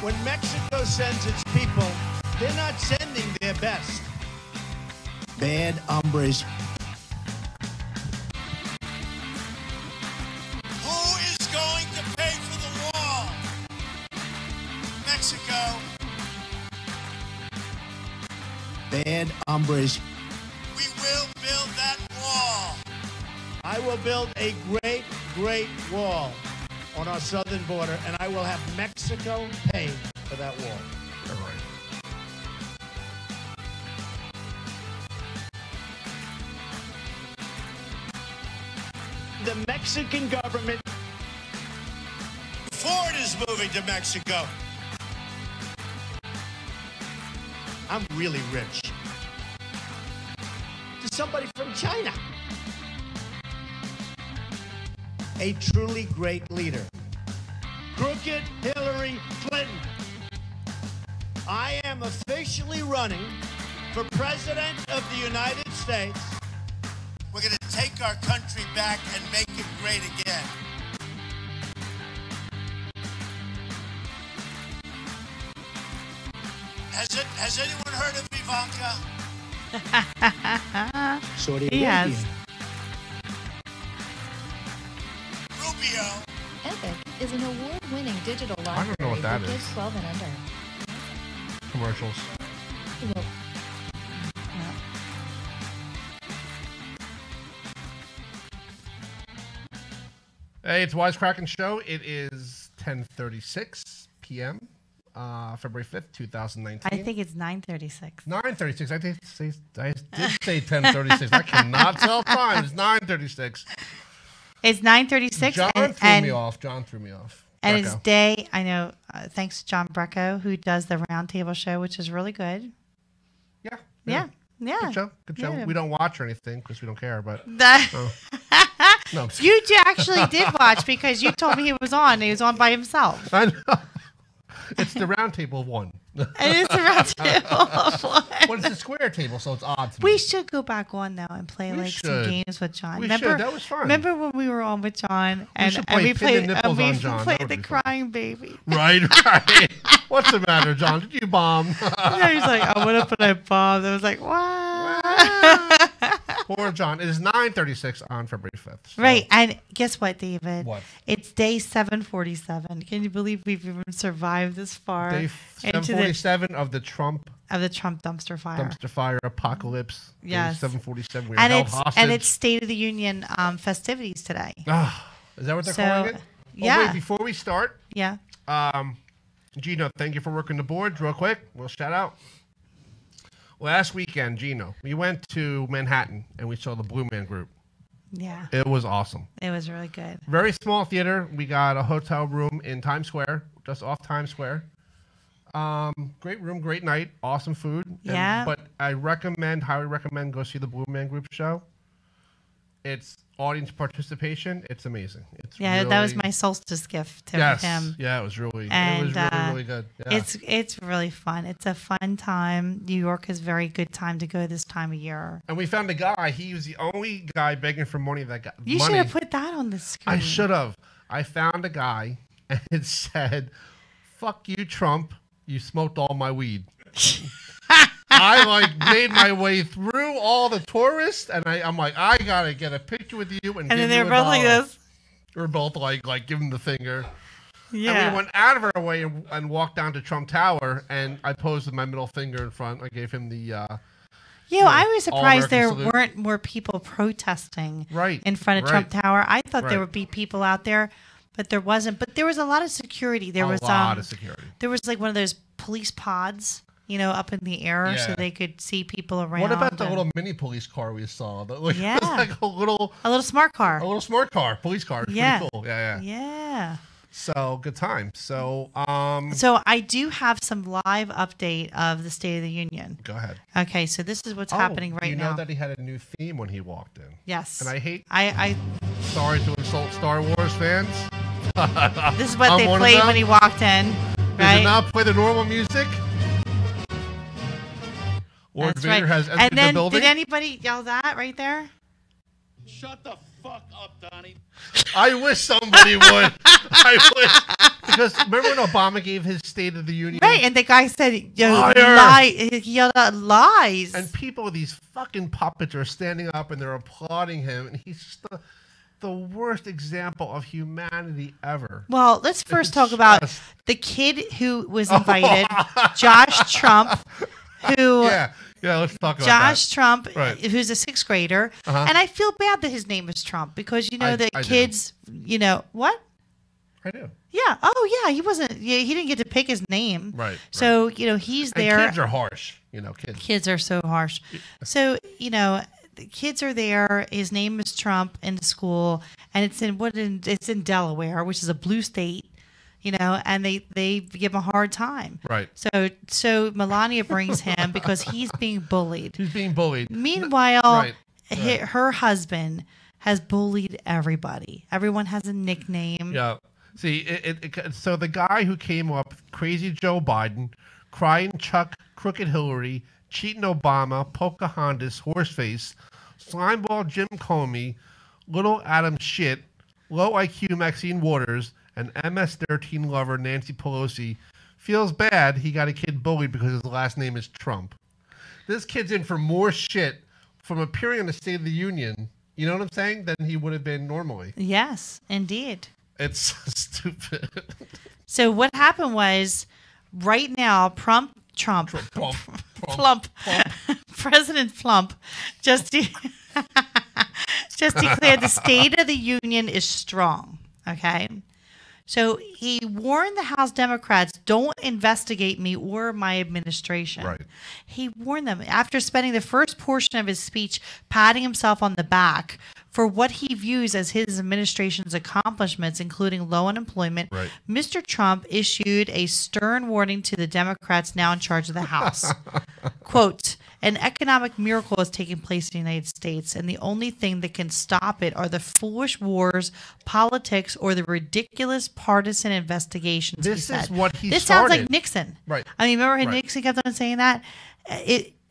When Mexico sends its people, they're not sending their best. Bad hombres. Who is going to pay for the wall? Mexico. Bad hombres. We will build that wall. I will build a great, great wall on our southern border, and I will have Mexico pay for that wall. All right. The Mexican government. Ford is moving to Mexico. I'm really rich. To somebody from China. A truly great leader. Crooked Hillary Clinton. I am officially running for President of the United States. We're going to take our country back and make it great again. Has anyone heard of Ivanka? Saudi He has. Rubio. Epic is an award-winning digital library I don't know what that for kids is. 12 and under. Commercials. Well, Hey, it's Weiscrackin Show. It is 10:36 p.m. February 5th, 2019. I think it's 9:36. 9:36. I did say 10:36. I cannot tell time. It's 9:36. It's 9:36. John threw me off. John threw me off. And Brecco. it's day, I know, thanks to John Brecco, who does the Roundtable Show, which is really good. Yeah. Yeah. Yeah. Good show. Good show. Yeah. We don't watch or anything because we don't care, but That- no, I'm just You actually did watch because you told me he was on. He was on by himself. I know. It's the round table of one. It is the Roundtable. Well, it's the square table, so it's odd to me. We should go back on though and play We like should. some games with John. We remember, should. That was fun. Remember when we were on with John and, should and play we pin played the nipples on John. That played would the be fun. crying baby. Right. What's the matter, John? Did you bomb? Yeah, he's like, I went up and I bombed. I was like, what? Poor John. It is 9:36 on February 5th. so- Right, and guess what, David? What? It's day 747. Can you believe we've even survived this far Day into 747 of the Trump the Trump dumpster fire? dumpster fire apocalypse. Day Yes. 747. We are And held it's hostage. State of the Union festivities today. Is that what they're So, calling it? yeah. Oh, wait, before we start, Yeah. Gino, thank you for working the boards real quick. We'll shout out. Last weekend, Gino, we went to Manhattan and we saw the Blue Man Group. Yeah. It was awesome. It was really good. Very small theater. We got a hotel room in Times Square, just off Times Square. Great room, great night, awesome food. Yeah. But I highly recommend go see the Blue Man Group show. It's audience participation. It's amazing. It's Yeah, really, that was my solstice gift to yes. him. Yeah, it was really And, really good. Yeah. It's really fun. It's a fun time. New York is a very good time to go this time of year. And we found a guy. He was the only guy begging for money that got You money. should have put that on the screen. I should have. I found a guy and it said, "Fuck you, Trump. You smoked all my weed." I made my way through all the tourists, and I'm like, I gotta get a picture with you, and then they were both like this. We're both like give him the finger. Yeah. And we went out of our way and walked down to Trump Tower, and I posed with my middle finger in front. I gave him the. I was surprised there All-American salute. weren't more people protesting Right, in front of right. Trump Tower. I thought Right. there would be people out there, but there wasn't. But there was a lot of security. There was a lot of security. There was like one of those police pods, up in the air, so Yeah. they could see people around. What about the and- little mini police car we saw? It was Yeah. like a little smart car? smart car, police car. It's Yeah. pretty cool. Yeah. Yeah. So good time. So So I do have some live update of the State of the Union. go ahead. Okay, so this is what's happening right you now. know that he had a new theme when he walked in. Yes. And I hate. I Sorry to insult Star Wars fans. this is what I'm they one of played them. when he walked in. Does Right? it not play the normal music? Lord That's Vader right. has entered And then the building. did anybody yell that right there? Shut the fuck up, Donnie. I wish somebody would. I wish. Because remember when Obama gave his State of the Union? Right, and the guy said, Liar! he yelled out lies. And people, these fucking puppets, are standing up and they're applauding him, and he's just the worst example of humanity ever. Well, let's first talk about the kid who was invited, Josh Trump, who... Yeah, let's talk about Josh that. Trump, Right. who's a 6th grader. And I feel bad that his name is Trump because, that I kids, what? I do. Yeah. Oh, yeah. He wasn't, he didn't get to pick his name. Right. So, he's there. And kids are harsh, kids. Kids are so harsh. So, the kids are there. His name is Trump in the school, and it's in Delaware, which is a blue state. And they give him a hard time. Right. So Melania brings him because he's being bullied. He's being bullied. Meanwhile, her husband has bullied everybody. Everyone has a nickname. Yeah. See, so the guy who came up, Crazy Joe Biden, Crying Chuck, Crooked Hillary, Cheating Obama, Pocahontas, Horseface, Slimeball Jim Comey, Little Adam Shit, Low IQ Maxine Waters, and MS-13 lover Nancy Pelosi feels bad he got a kid bullied because his last name is Trump. This kid's in for more shit from appearing in the State of the Union, you know what I'm saying, than he would have been normally. Yes, indeed. It's so stupid. So what happened was, right now, Trump. President Plump just declared the State of the Union is strong, okay? So he warned the House Democrats, don't investigate me or my administration. Right. He warned them after spending the first portion of his speech patting himself on the back for what he views as his administration's accomplishments, including low unemployment. Right. Mr. Trump issued a stern warning to the Democrats now in charge of the House. Quote, an economic miracle is taking place in the United States, and the only thing that can stop it are the foolish wars, politics, or the ridiculous partisan investigations. This he said. is what he This started. sounds like Nixon. Right. I mean, remember how Right. Nixon kept on saying that?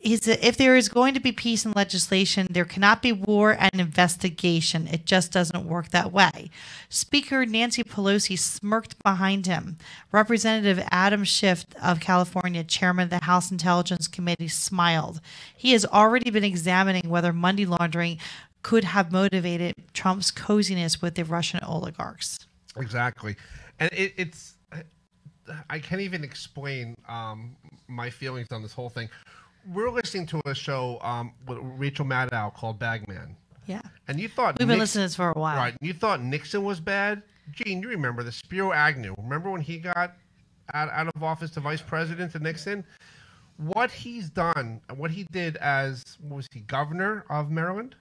If there is going to be peace and legislation, there cannot be war and investigation. It just doesn't work that way. Speaker Nancy Pelosi smirked behind him. Representative Adam Schiff of California, chairman of the House Intelligence Committee, smiled. He has already been examining whether money laundering could have motivated Trump's coziness with the Russian oligarchs. Exactly. And it's I can't even explain my feelings on this whole thing. We're listening to a show with Rachel Maddow called Bagman. Yeah. And you thought We've been listening to this for a while. Right. You thought Nixon was bad? Gene, you remember the Spiro Agnew. Remember when he got out of office to vice president to Nixon? What he's done, what he did as, was he governor of Maryland?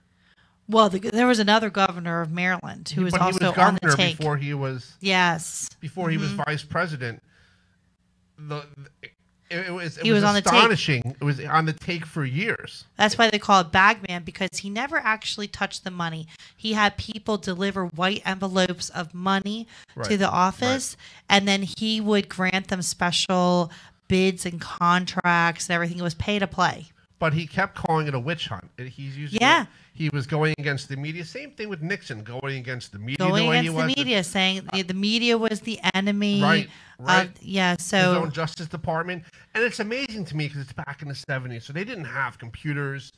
Well, there was another governor of Maryland who was also on the take. Before he was before he was vice president. It was astonishing. It was on the take for years. That's why they call it Bagman, because he never actually touched the money. He had people deliver white envelopes of money to the office, and then he would grant them special bids and contracts and everything. It was pay to play. But he kept calling it a witch hunt. He's using he was going against the media. Same thing with Nixon, going against the media. Saying the media was the enemy. Right. So his own Justice Department. And it's amazing to me because it's back in the 70s. So they didn't have computers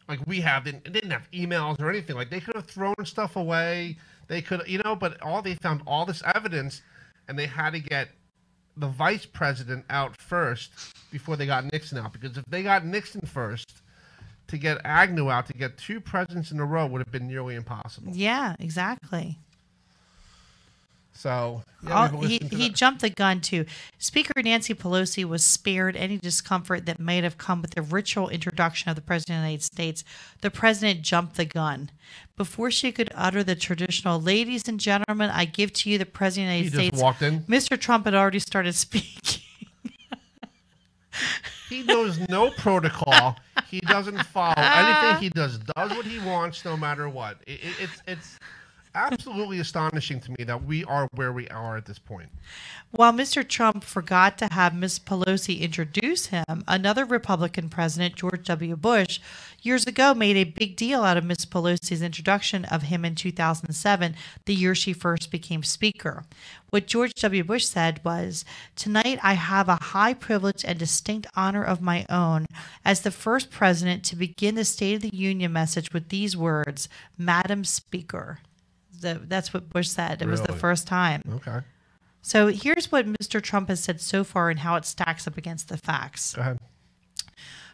like we have. They didn't have emails or anything. Like they could have thrown stuff away. They could, but they found all this evidence, and they had to get the vice president out first before they got Nixon out. Because if they got Nixon first, to get Agnew out, to get two presidents in a row would have been nearly impossible. Yeah, exactly. So he jumped the gun too. Speaker Nancy Pelosi was spared any discomfort that might have come with the ritual introduction of the President of the United States. The President jumped the gun. Before she could utter the traditional, "Ladies and gentlemen, I give to you the President of the United States," he just walked in. Mr. Trump had already started speaking. He knows no protocol. He doesn't follow anything he does what he wants, no matter what. absolutely astonishing to me that we are where we are at this point. While Mr. Trump forgot to have Ms. Pelosi introduce him, another Republican president, George W. Bush, years ago made a big deal out of Ms. Pelosi's introduction of him in 2007, the year she first became Speaker. What George W. Bush said was, "Tonight I have a high privilege and distinct honor of my own as the first president to begin the State of the Union message with these words, Madam Speaker." That's what Bush said. It was the Really? first time. Okay. So here's what Mr. Trump has said so far and how it stacks up against the facts. Go ahead.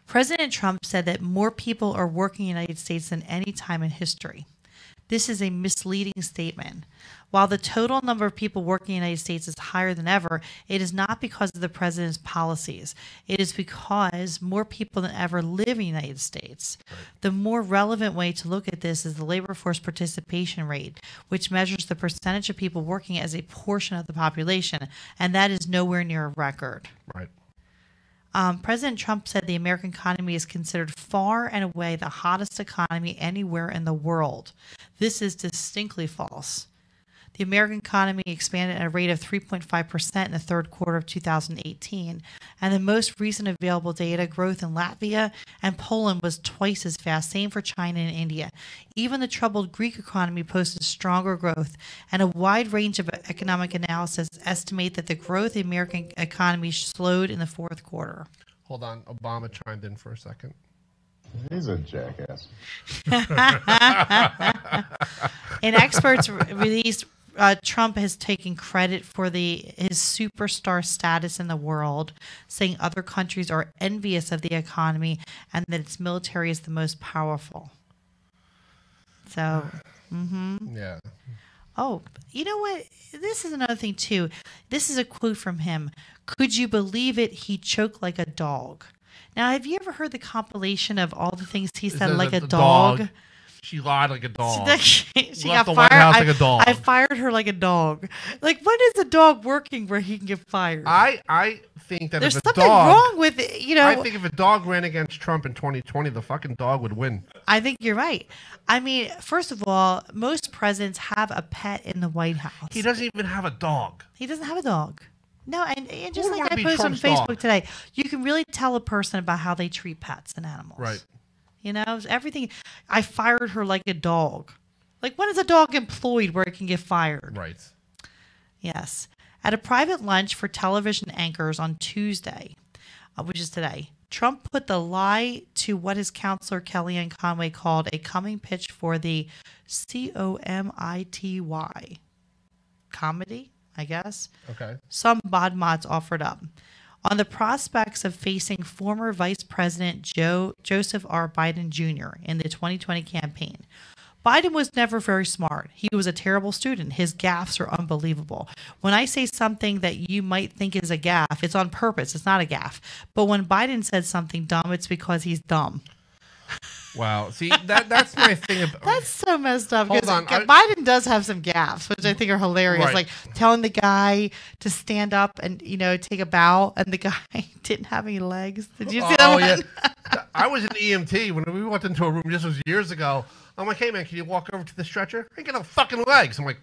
President Trump said that more people are working in the United States than any time in history. This is a misleading statement. While the total number of people working in the United States is higher than ever, it is not because of the president's policies. It is because more people than ever live in the United States. Right. The more relevant way to look at this is the labor force participation rate, which measures the percentage of people working as a portion of the population, and that is nowhere near a record. Right. President Trump said the American economy is considered far and away the hottest economy anywhere in the world. This is distinctly false. The American economy expanded at a rate of 3.5% in the third quarter of 2018, and the most recent available data, growth in Latvia and Poland was twice as fast, same for China and India. Even the troubled Greek economy posted stronger growth, and a wide range of economic analysis estimate that the growth of the American economy slowed in the fourth quarter. Hold on. Obama chimed in for a second. He's a jackass. An experts released Trump has taken credit for his superstar status in the world, saying other countries are envious of the economy and that its military is the most powerful. So, Yeah. Oh, you know what? This is another thing, too. This is a quote from him. "Could you believe it? He choked like a dog." Now, have you ever heard the compilation of all the things he said like a dog? She lied like a dog. She Left got the White fired. House like a dog. I fired her like a dog. Like, when is a dog working where he can get fired? I think that There's if a something dog, wrong with it, you know. I think if a dog ran against Trump in 2020, the fucking dog would win. I think you're right. I mean, first of all, most presidents have a pet in the White House. He doesn't even have a dog. He doesn't have a dog. No, and just would like wanna I be posted on Trump's Facebook dog? today, you can really tell a person about how they treat pets and animals. Right. You know, it's everything. I fired her like a dog. Like, when is a dog employed where it can get fired? Right. Yes. At a private lunch for television anchors on Tuesday, which is today, Trump put the lie to what his counselor Kellyanne Conway called a coming pitch for the COMITY comedy, I guess. Okay. Some bod-mods offered up on the prospects of facing former Vice President Joseph R. Biden Jr. in the 2020 campaign. Biden was never very smart. He was a terrible student. His gaffes are unbelievable. When I say something that you might think is a gaffe, it's on purpose. It's not a gaffe. But when Biden said something dumb, it's because he's dumb. Wow. See, that's my thing about. That's so messed up. Hold Because on, Biden does have some gaffes, which I think are hilarious. Right. Like telling the guy to stand up and, you know, take a bow, and the guy didn't have any legs. Did you see that one? Yeah. I was an EMT when we walked into a room. This was years ago. I'm like, hey man, can you walk over to the stretcher? I ain't got no fucking legs. I'm like,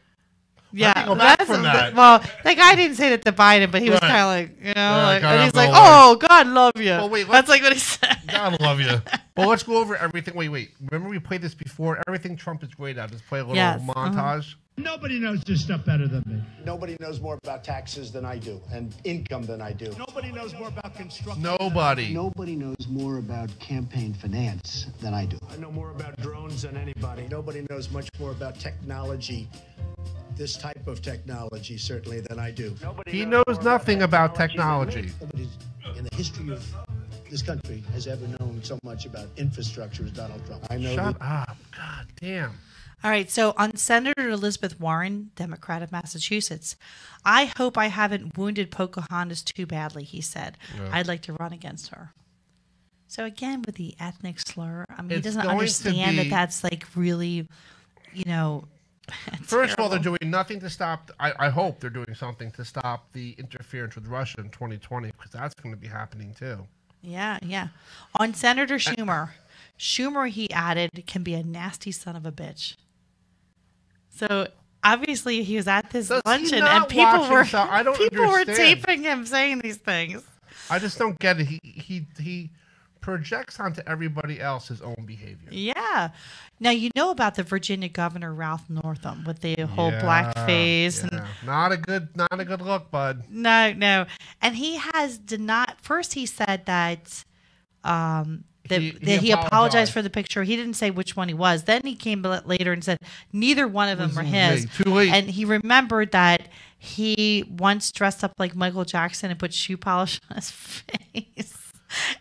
yeah, go back from that. Well, the guy didn't say that to Biden, but he was Right. kind of like, you know, Yeah, like, God and he's have like, no "Oh, God love you." Well, wait, that's like what he said. God love you. Well, let's go over everything. Wait. Remember we played this before? Everything Trump is great at. Let's play a little Yes. montage. Nobody knows this stuff better than me. Nobody knows more about taxes than I do and income than I do. Nobody knows more about construction. Nobody. Nobody knows more about campaign finance than I do. I know more about drones than anybody. Nobody knows much more about technology, this type of technology, certainly, than I do. He knows nothing about technology. Nobody in the history of this country has ever known so much about infrastructure as Donald Trump. I know Shut up. God damn. All right, so on Senator Elizabeth Warren, Democrat of Massachusetts, "I hope I haven't wounded Pocahontas too badly," he said. Yeah. "I'd like to run against her." So again, with the ethnic slur, I mean, he It's doesn't going to understand that be- that's like really, you know, First of all, they're terrible. doing nothing to stop. I hope they're doing something to stop the interference with Russia in 2020, because that's going to be happening too. Yeah. On Senator Schumer, he added, can be a nasty son of a bitch. So obviously he was at this Does he luncheon not and people watch were himself? I don't people were understand. taping him saying these things. I just don't get it. He projects onto everybody else his own behavior. Yeah. Now you know about the Virginia governor Ralph Northam with the whole blackface and not a good look, bud. no. And he has denied. First, he said that he apologized for the picture. He didn't say which one he was. Then he came later and said neither one of them were his. Too late. And he remembered that he once dressed up like Michael Jackson and put shoe polish on his face.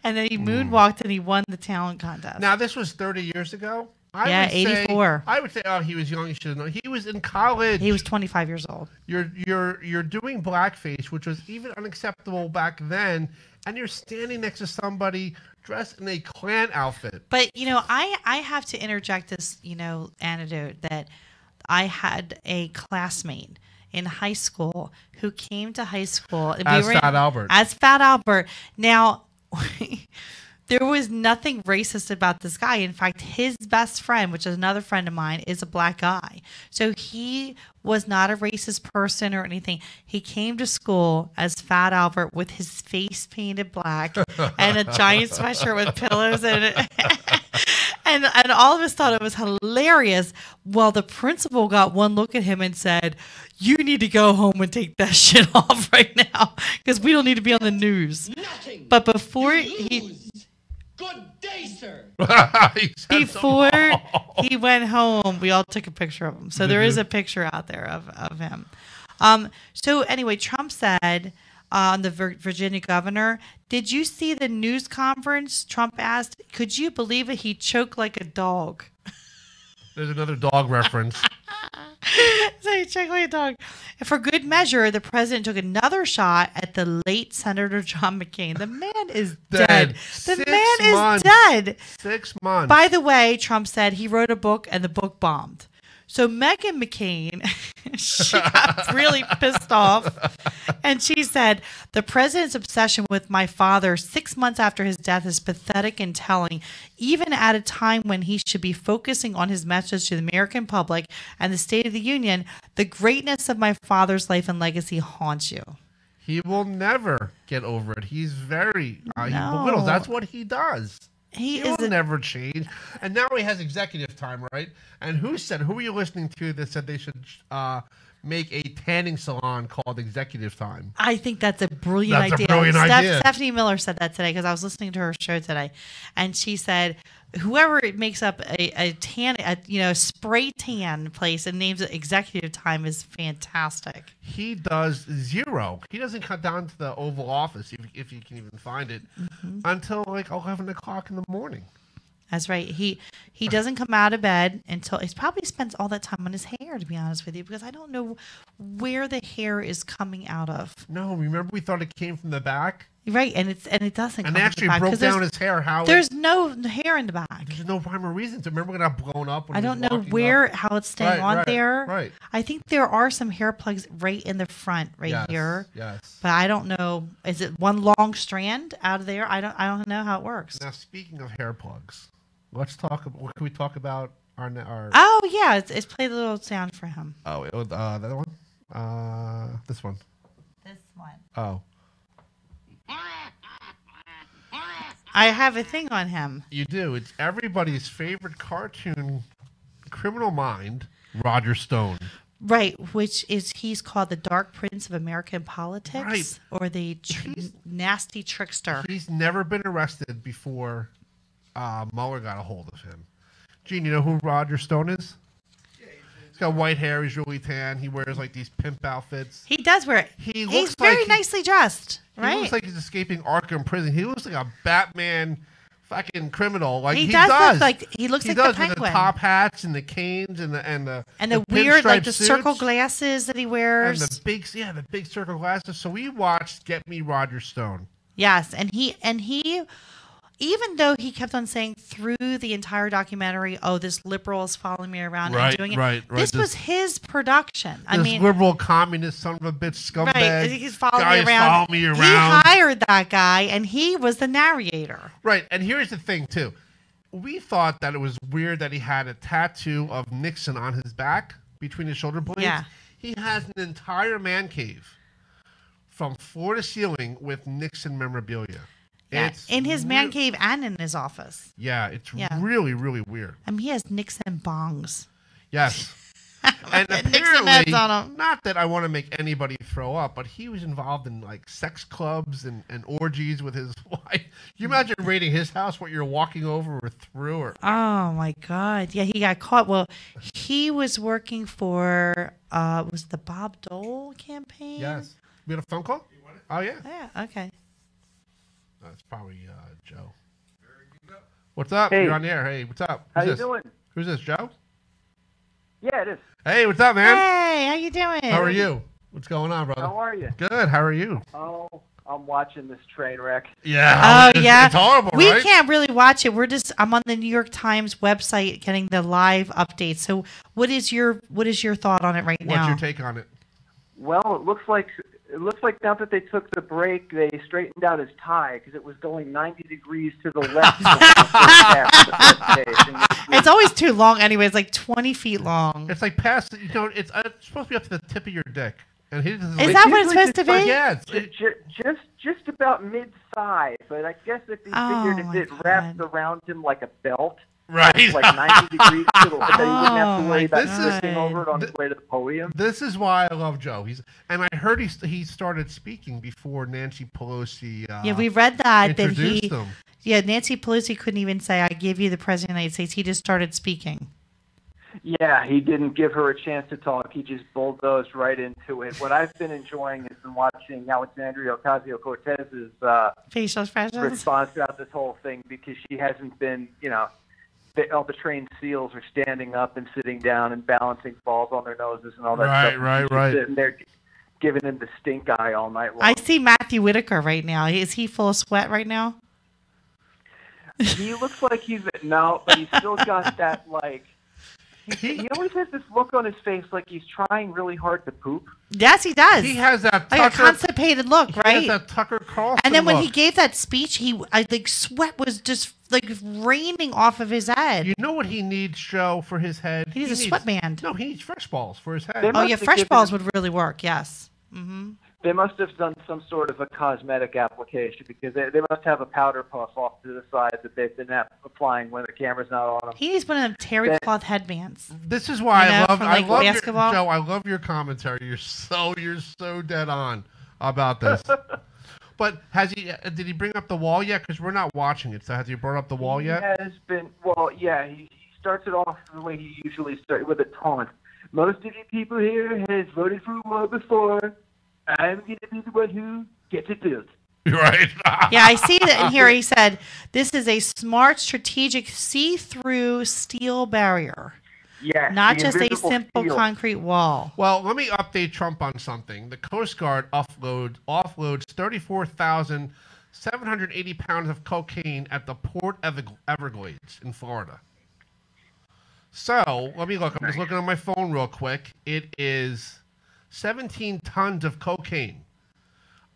And then he moonwalked and he won the talent contest. Now, this was 30 years ago? Yeah, 84. I would say, oh, he was young. He should have known. He was in college. He was 25 years old. You're doing blackface, which was even unacceptable back then, and you're standing next to somebody dressed in a Klan outfit. But, I have to interject this, anecdote that I had a classmate in high school who came to high school. And As Fat Albert. As Fat Albert. Now, there was nothing racist about this guy. In fact, his best friend, which is another friend of mine, is a black guy. So he was not a racist person or anything. He came to school as Fat Albert with his face painted black and a giant sweatshirt with pillows in it. And all of us thought it was hilarious. Well, the principal got one look at him and said, "You need to go home and take that shit off right now because we don't need to be on the news." Nothing. But before Good day, sir. Before he went home, we all took a picture of him. So there is a picture out there of him. So anyway, Trump said on the Virginia governor, did you see the news conference? Trump asked, could you believe it? He choked like a dog. There's another dog reference. So he choked like a dog. And for good measure, the president took another shot at the late Senator John McCain. The man is dead. The man is dead. 6 months. By the way, Trump said he wrote a book and the book bombed. So Meghan McCain, she got really pissed off. And she said, the president's obsession with my father 6 months after his death is pathetic and telling, even at a time when he should be focusing on his message to the American public and the State of the Union. The greatness of my father's life and legacy haunts you. He will never get over it. He's very, he belittles. That's what he does. He will never change. And now he has executive time, right? And who were you listening to that said they should make a tanning salon called Executive Time? I think that's a brilliant idea. Stephanie Miller said that today because I was listening to her show today. And she said, whoever makes up a spray tan place and names it Executive Time is fantastic. He does zero. He doesn't cut down to the Oval Office, if you can even find it, until like 11 o'clock in the morning. That's right. He doesn't come out of bed until he probably spends all that time on his hair, to be honest with you, because I don't know where the hair is coming out of. No, remember we thought it came from the back? Right, and it doesn't. And they actually broke down his hair. There's no hair in the back. There's no rhyme or reason. Remember when it got blown up? When I don't know how it's staying on there. Right. I think there are some hair plugs right in the front, here. Yes. But I don't know. Is it one long strand out of there? I don't know how it works. Now, speaking of hair plugs, let's talk. What can we talk about? Our. Oh yeah, it's play the little sound for him. Oh, the other one. This one. This one. Oh. I have a thing on him. You do. It's everybody's favorite cartoon criminal mind, Roger Stone. Right, which is he's called the Dark Prince of American Politics, right. Or the nasty trickster. He's never been arrested before Mueller got a hold of him. Gene, you know who Roger Stone is? He's got white hair. He's really tan. He wears like these pimp outfits. He does wear it. He's very nicely dressed, right? He looks like he's escaping Arkham prison. He looks like a Batman fucking criminal. Like he does. Look like the Penguin. With the top hats and the canes and the weird like the suits, circle glasses that he wears. And the big circle glasses. So we watched Get Me Roger Stone. Yes, and he even though he kept on saying through the entire documentary, "Oh, this liberal is following me around and doing it," right. This was his production. This liberal communist son of a bitch scumbag. Right, he's following me around. He hired that guy, and he was the narrator. Right, and here's the thing too. We thought that it was weird that he had a tattoo of Nixon on his back, between his shoulder blades. Yeah. He has an entire man cave from floor to ceiling with Nixon memorabilia. Yeah, It's in his man cave and in his office. Yeah, it's Yeah. really, really weird. I mean, he has Nixon bongs. Yes. And Nixon apparently, heads on him. not that I want to make anybody throw up, but he was involved in like sex clubs and orgies with his wife. Can you imagine raiding his house, what you're walking over or through? Or Oh my God! Yeah, he got caught. Well, he was working for was it the Bob Dole campaign? Yes. We had a phone call? Oh, yeah. Yeah. Okay. That's probably Joe. What's up? Hey. You're on the air. Hey, what's up? How Who's you this? doing? Who's this, Joe? Yeah, it is. Hey, what's up, man? Hey, how you doing? How are you? What's going on, brother? How are you? Good. How are you? Oh, I'm watching this train wreck. Yeah. Oh yeah, It's horrible, we right? can't really watch it. I'm on the New York Times website getting the live updates. So, what is your thought on it right now? What's your take on it? Well, it looks like now that they took the break, they straightened out his tie because it was going 90 degrees to the left. It's always too long anyway. It's like 20 feet long. It's like past, it's supposed to be up to the tip of your dick. And his Is that what it's supposed to be? Yeah. Just about mid-thigh, but I guess if he figured if it wrapped around him like a belt, right, like 90 degrees to the left, that he wouldn't have to worry about this tripping over it on his way to the podium. This is why I love Joe. And I heard he started speaking before Nancy Pelosi. Yeah, we read that introduced him. Yeah, Nancy Pelosi couldn't even say, "I give you the president of the United States." He just started speaking. Yeah, he didn't give her a chance to talk. He just bulldozed right into it. What I've been enjoying is been watching Alexandria Ocasio-Cortez's facial expressions response throughout this whole thing because she hasn't been, all the trained SEALs are standing up and sitting down and balancing balls on their noses and all that stuff. Right. Sitting there giving him the stink eye all night long. I see Matthew Whitaker right now. Is he full of sweat right now? He looks like but he's still got that like. He always has this look on his face like he's trying really hard to poop. Yes, he does. He has that like a constipated look, right? He has that Tucker Carlson And then when look. he gave that speech, sweat was just like raining off of his head. You know what he needs, Joe, for his head? He needs a sweatband. No, he needs fresh balls for his head. Oh yeah, fresh balls would really work. Yes. Mm-hmm. They must have done some sort of a cosmetic application because they must have a powder puff off to the side that they've been applying when the camera's not on them. He needs one of them terry cloth headbands. This is why I love basketball. Joe. I love your commentary. You're so dead on about this. But did he bring up the wall yet? Because we're not watching it. So has he brought up the wall yet? He has been. Well, yeah. He starts it off the way he usually starts, with a taunt. Most of you people here has voted for a wall before. I'm going to be the one who gets it built. Right. Yeah, I see that in here. He said, this is a smart, strategic, see-through steel barrier. Yeah. Not just a simple concrete wall. Well, let me update Trump on something. The Coast Guard offloads 34,780 pounds of cocaine at the Port Everglades in Florida. So, let me look. I'm just looking on my phone real quick. It is 17 tons of cocaine.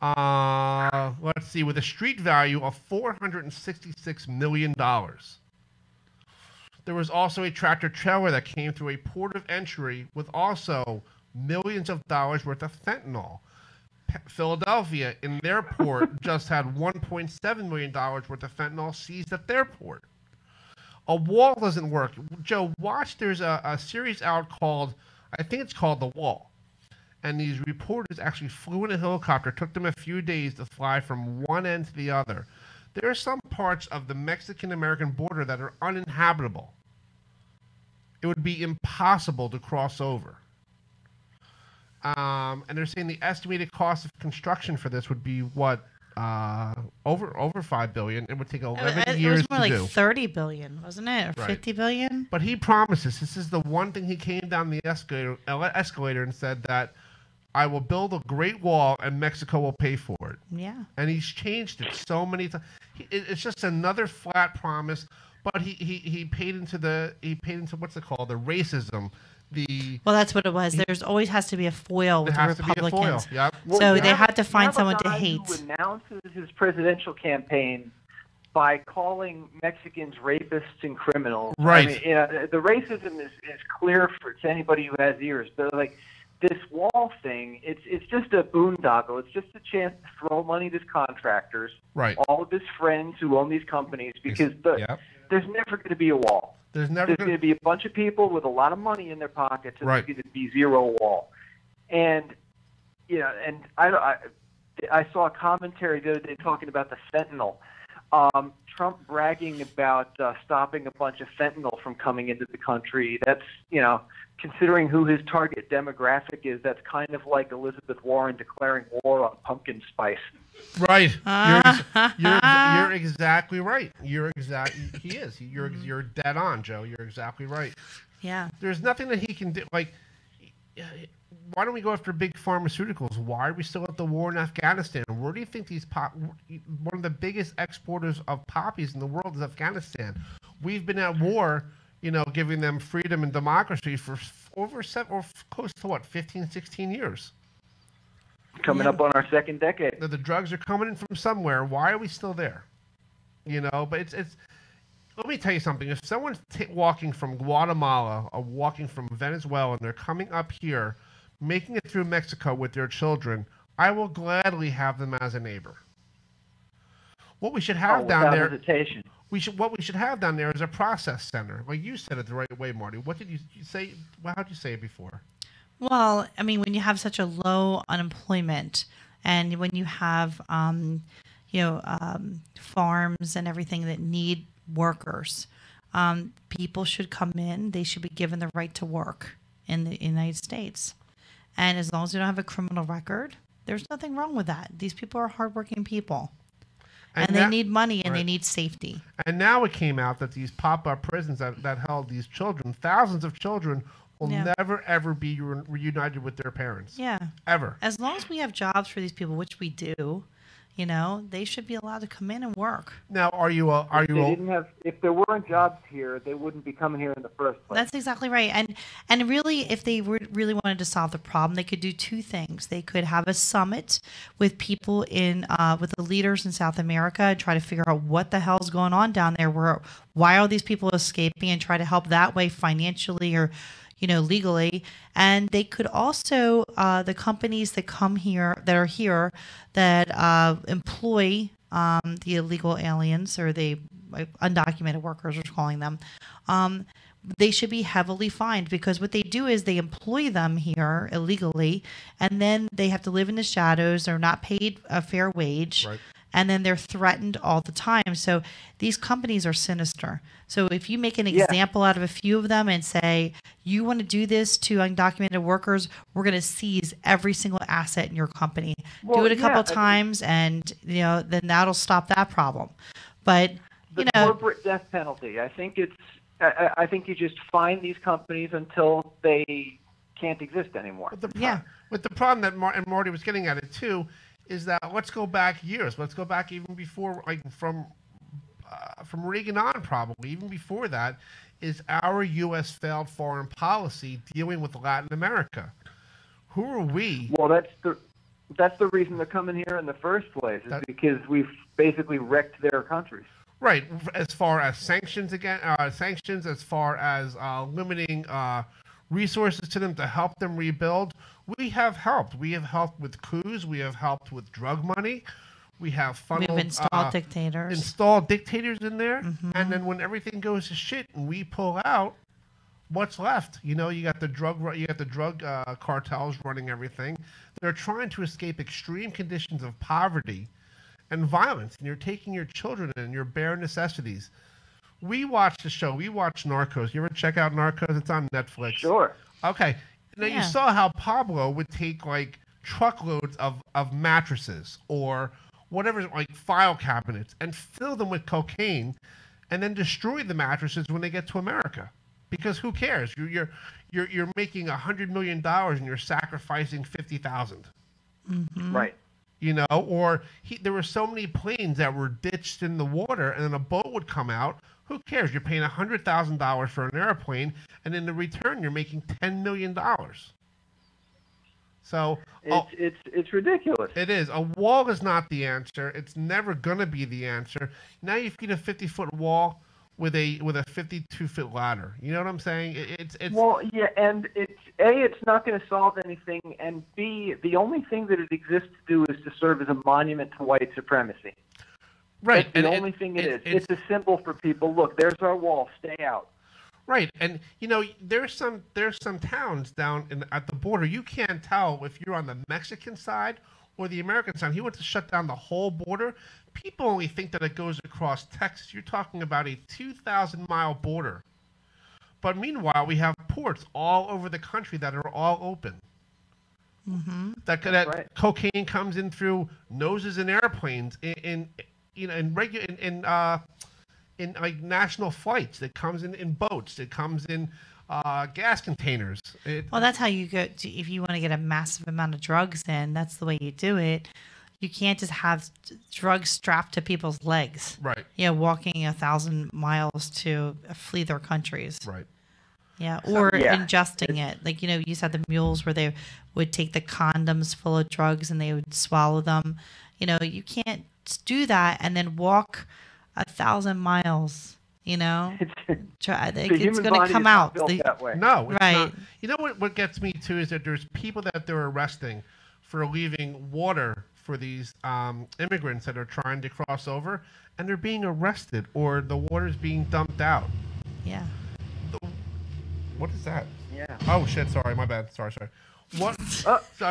Let's see, with a street value of $466 million. There was also a tractor trailer that came through a port of entry with also millions of dollars worth of fentanyl. Philadelphia, in their port, just had $1.7 million worth of fentanyl seized at their port. A wall doesn't work. Joe, watch. There's a series out called, I think it's called The Wall. And these reporters actually flew in a helicopter. It took them a few days to fly from one end to the other. There are some parts of the Mexican-American border that are uninhabitable. It would be impossible to cross over. And they're saying the estimated cost of construction for this would be what? Over $5 billion. It would take 11 years to do. It was more like $30 billion, wasn't it? Or Right. $50 billion? But he promises, this is the one thing he came down the escalator and said that I will build a great wall and Mexico will pay for it. Yeah. And he's changed it so many times. It's just another flat promise. But he paid into what's it called? The racism. Well, that's what it was. There's always has to be a foil with the Republicans. Yep. So they had to find someone to hate. Who announces his presidential campaign by calling Mexicans rapists and criminals. Right. I mean, you know, the racism is clear to anybody who has ears. But like this wall thing, it's just a boondoggle. It's just a chance to throw money to contractors, Right. all of his friends who own these companies, because Yep. there's never going to be a wall. There's never There's gonna... going to be a bunch of people with a lot of money in their pockets, and Right. there's going to be zero wall. And you know, and I saw a commentary the other day talking about the fentanyl. Trump bragging about stopping a bunch of fentanyl from coming into the country. That's, you know, considering who his target demographic is, that's kind of like Elizabeth Warren declaring war on pumpkin spice. Right. You're exactly right. He is. You're dead on, Joe. You're exactly right. Yeah. There's nothing that he can do. Like, why don't we go after big pharmaceuticals? Why are we still at the war in Afghanistan? Where do you think one of the biggest exporters of poppies in the world is Afghanistan? We've been at war, you know, giving them freedom and democracy for close to what, 15, 16 years. Coming up on our second decade. The drugs are coming in from somewhere. Why are we still there? You know, but it's let me tell you something. If someone's walking from Guatemala or walking from Venezuela and they're coming up here, making it through Mexico with their children, I will gladly have them as a neighbor. What we should have down there, hesitation. What we should have down there is a process center. Like you said it the right way, Marty. What did you say? Well, how did you say it before? Well, I mean, when you have such a low unemployment, and when you have, farms and everything that need workers, people should come in. They should be given the right to work in the United States. And as long as you don't have a criminal record, there's nothing wrong with that. These people are hardworking people. And they need money and they need safety. And now it came out that these pop-up prisons that held these children, thousands of children, will never, ever be reunited with their parents. Yeah. Ever. As long as we have jobs for these people, which we do, you know, they should be allowed to come in and work. Now, If there weren't jobs here, they wouldn't be coming here in the first place. That's exactly right. And really, if they really wanted to solve the problem, they could do two things. They could have a summit with people with the leaders in South America and try to figure out what the hell's going on down there. Why are these people escaping, and try to help that way financially or, you know, legally. And they could also, the companies that come here, that are here, that employ the illegal aliens, or the undocumented workers, we're calling them, they should be heavily fined, because what they do is they employ them here illegally, and then they have to live in the shadows. They're not paid a fair wage. Right. And then they're threatened all the time. So these companies are sinister. So if you make an example out of a few of them and say, you want to do this to undocumented workers, we're going to seize every single asset in your company. Do it a couple times, and you know, then that'll stop that problem. But the corporate death penalty, I think you just fine these companies until they can't exist anymore. With the problem that Marty was getting at it too, is that let's go back years. Let's go back even before, like from Reagan on, probably even before that, is our U.S. failed foreign policy dealing with Latin America. Who are we? Well, that's the reason they're coming here in the first place, is because we've basically wrecked their countries. Right, as far as sanctions as far as limiting resources to them to help them rebuild. We have helped. We have helped with coups. We have helped with drug money. We have funneled, we've installed dictators. Installed dictators in there, and then when everything goes to shit and we pull out, what's left? You know, you got the drug cartels running everything. They're trying to escape extreme conditions of poverty and violence, and you're taking your children and your bare necessities. We watch the show. We watch Narcos. You ever check out Narcos? It's on Netflix. Sure. Okay. Now, you saw how Pablo would take, like, truckloads of mattresses or whatever, like, file cabinets, and fill them with cocaine, and then destroy the mattresses when they get to America. Because who cares? You're making $100 million and you're sacrificing 50,000. Right. You know, or there were so many planes that were ditched in the water, and then a boat would come out. Who cares? You're paying $100,000 for an airplane, and in the return, you're making $10 million. So it's ridiculous. It is. A wall is not the answer. It's never gonna be the answer. Now you feed a 50-foot wall with a 52-foot ladder. You know what I'm saying? It's well, yeah, and it's not going to solve anything, and B, the only thing that it exists to do is to serve as a monument to white supremacy. Right. That's the only thing it is. It's a symbol for people. Look, there's our wall. Stay out. Right, and there's some towns down at the border. You can't tell if you're on the Mexican side or the American side. He wants to shut down the whole border. People only think that it goes across Texas. You're talking about a 2,000-mile border. But meanwhile, we have ports all over the country that are all open. Mm-hmm. That right. Cocaine comes in through noses in airplanes, in like national flights. It comes in boats. It comes in gas containers. Well, that's how you go if you want to get a massive amount of drugs in. That's the way you do it. You can't just have drugs strapped to people's legs. Right. Walking 1,000 miles to flee their countries. Right. Yeah, or ingesting it. Like, you used to have the mules where they would take the condoms full of drugs and they would swallow them. You can't do that and then walk 1,000 miles. It's going to come out. No, it's not. You know what gets me too is that there's people that they're arresting for leaving water for these immigrants that are trying to cross over, and they're being arrested or the water's being dumped out. Yeah. What is that? Yeah. Oh shit! Sorry, my bad. Sorry. What?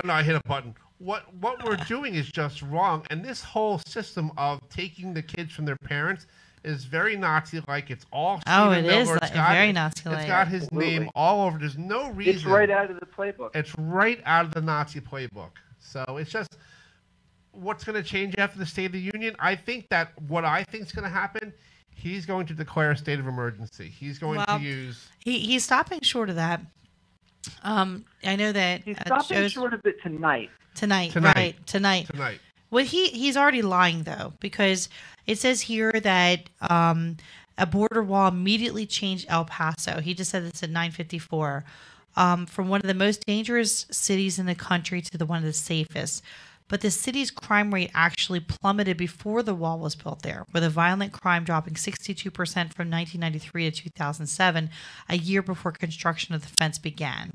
No, I hit a button. What we're doing is just wrong, and this whole system of taking the kids from their parents is very Nazi-like. It's all it is very Nazi-like. It's got his name all over. There's no reason. It's right out of the playbook. It's right out of the Nazi playbook. So it's just what's going to change after the State of the Union. I think that what I think is going to happen. He's going to declare a state of emergency. He's going to use. He's stopping short of that. I know that he's stopping short of it tonight. Tonight. Well, he's already lying though, because it says here that a border wall immediately changed El Paso. He just said this at 9:54, from one of the most dangerous cities in the country to one of the safest. But the city's crime rate actually plummeted before the wall was built there, with a violent crime dropping 62% from 1993 to 2007, a year before construction of the fence began.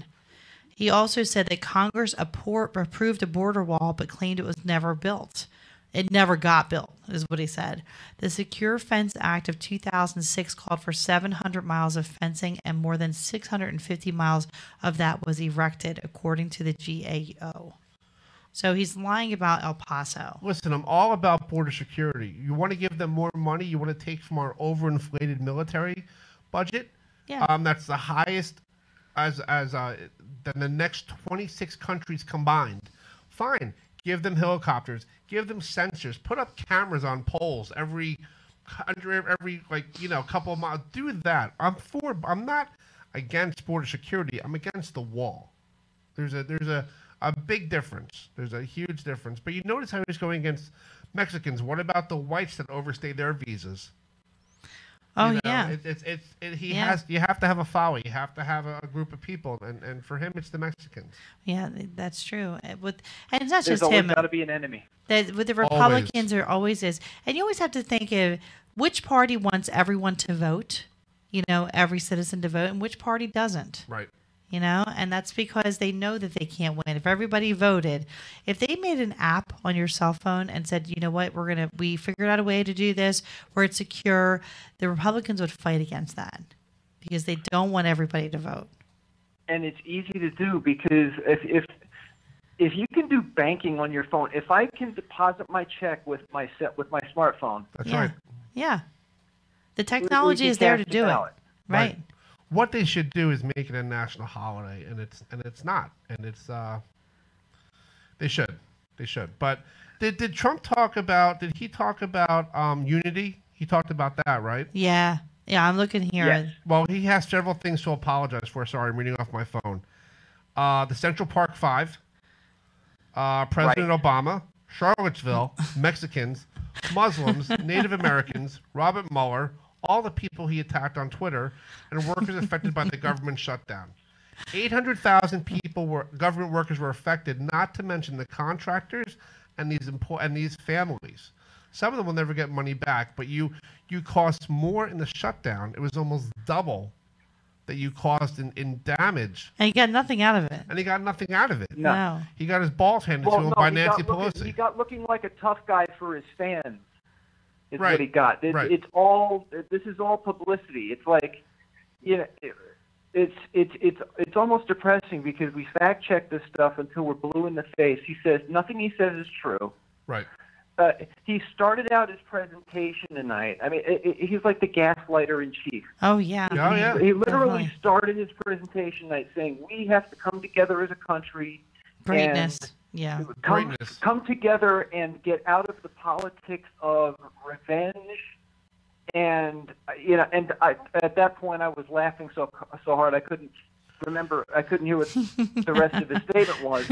He also said that Congress approved a border wall but claimed it was never built. It never got built, is what he said. The Secure Fence Act of 2006 called for 700 miles of fencing, and more than 650 miles of that was erected, according to the GAO. So he's lying about El Paso. Listen, I'm all about border security. You want to give them more money? You want to take from our overinflated military budget? Yeah. That's the highest than the next 26 countries combined. Fine. Give them helicopters. Give them sensors. Put up cameras on poles every couple of miles. Do that. I'm not against border security. I'm against the wall. There's a big difference. There's a huge difference. But you notice how he's going against Mexicans. What about the whites that overstay their visas? Oh, yeah. You have to have a follow. You have to have a group of people. And for him, it's the Mexicans. Yeah, that's true. And it's not There's just him. There's always got to be an enemy. With the Republicans, there always is. And you always have to think of which party wants everyone to vote, every citizen to vote, and which party doesn't. Right. And that's because they know that they can't win. If everybody voted, if they made an app on your cell phone and said, you know what, we figured out a way to do this where it's secure, the Republicans would fight against that because they don't want everybody to vote. And it's easy to do because if you can do banking on your phone, if I can deposit my check with my smartphone. That's right. Yeah. The technology is there to do it. Right. What they should do is make it a national holiday, and it's not, and it's they should. But did Trump talk about? Did he talk about unity? He talked about that, right? Yeah, I'm looking here. Yes. Well, he has several things to apologize for. Sorry, I'm reading off my phone. The Central Park Five, President Obama, Charlottesville, Mexicans, Muslims, Native Americans, Robert Mueller, all the people he attacked on Twitter, and workers affected by the government shutdown. 800,000 people government workers were affected, not to mention the contractors and these families. Some of them will never get money back, but you cost more in the shutdown. It was almost double that you caused in damage. And he got nothing out of it. And he got nothing out of it. No. He got his balls handed to him by Nancy Pelosi. He got looking like a tough guy for his fans. Is Right. what he got. It's all. This is all publicity. It's like, it's almost depressing because we fact check this stuff until we're blue in the face. He says nothing he says is true. Right. He started out his presentation tonight. I mean, he's like the gaslighter in chief. Oh, yeah. Oh, yeah. He literally Definitely. started his presentation tonight saying we have to come together as a country. Greatness. Yeah. Come together and get out of the politics of revenge. And at that point I was laughing so hard I couldn't hear what the rest of his statement was.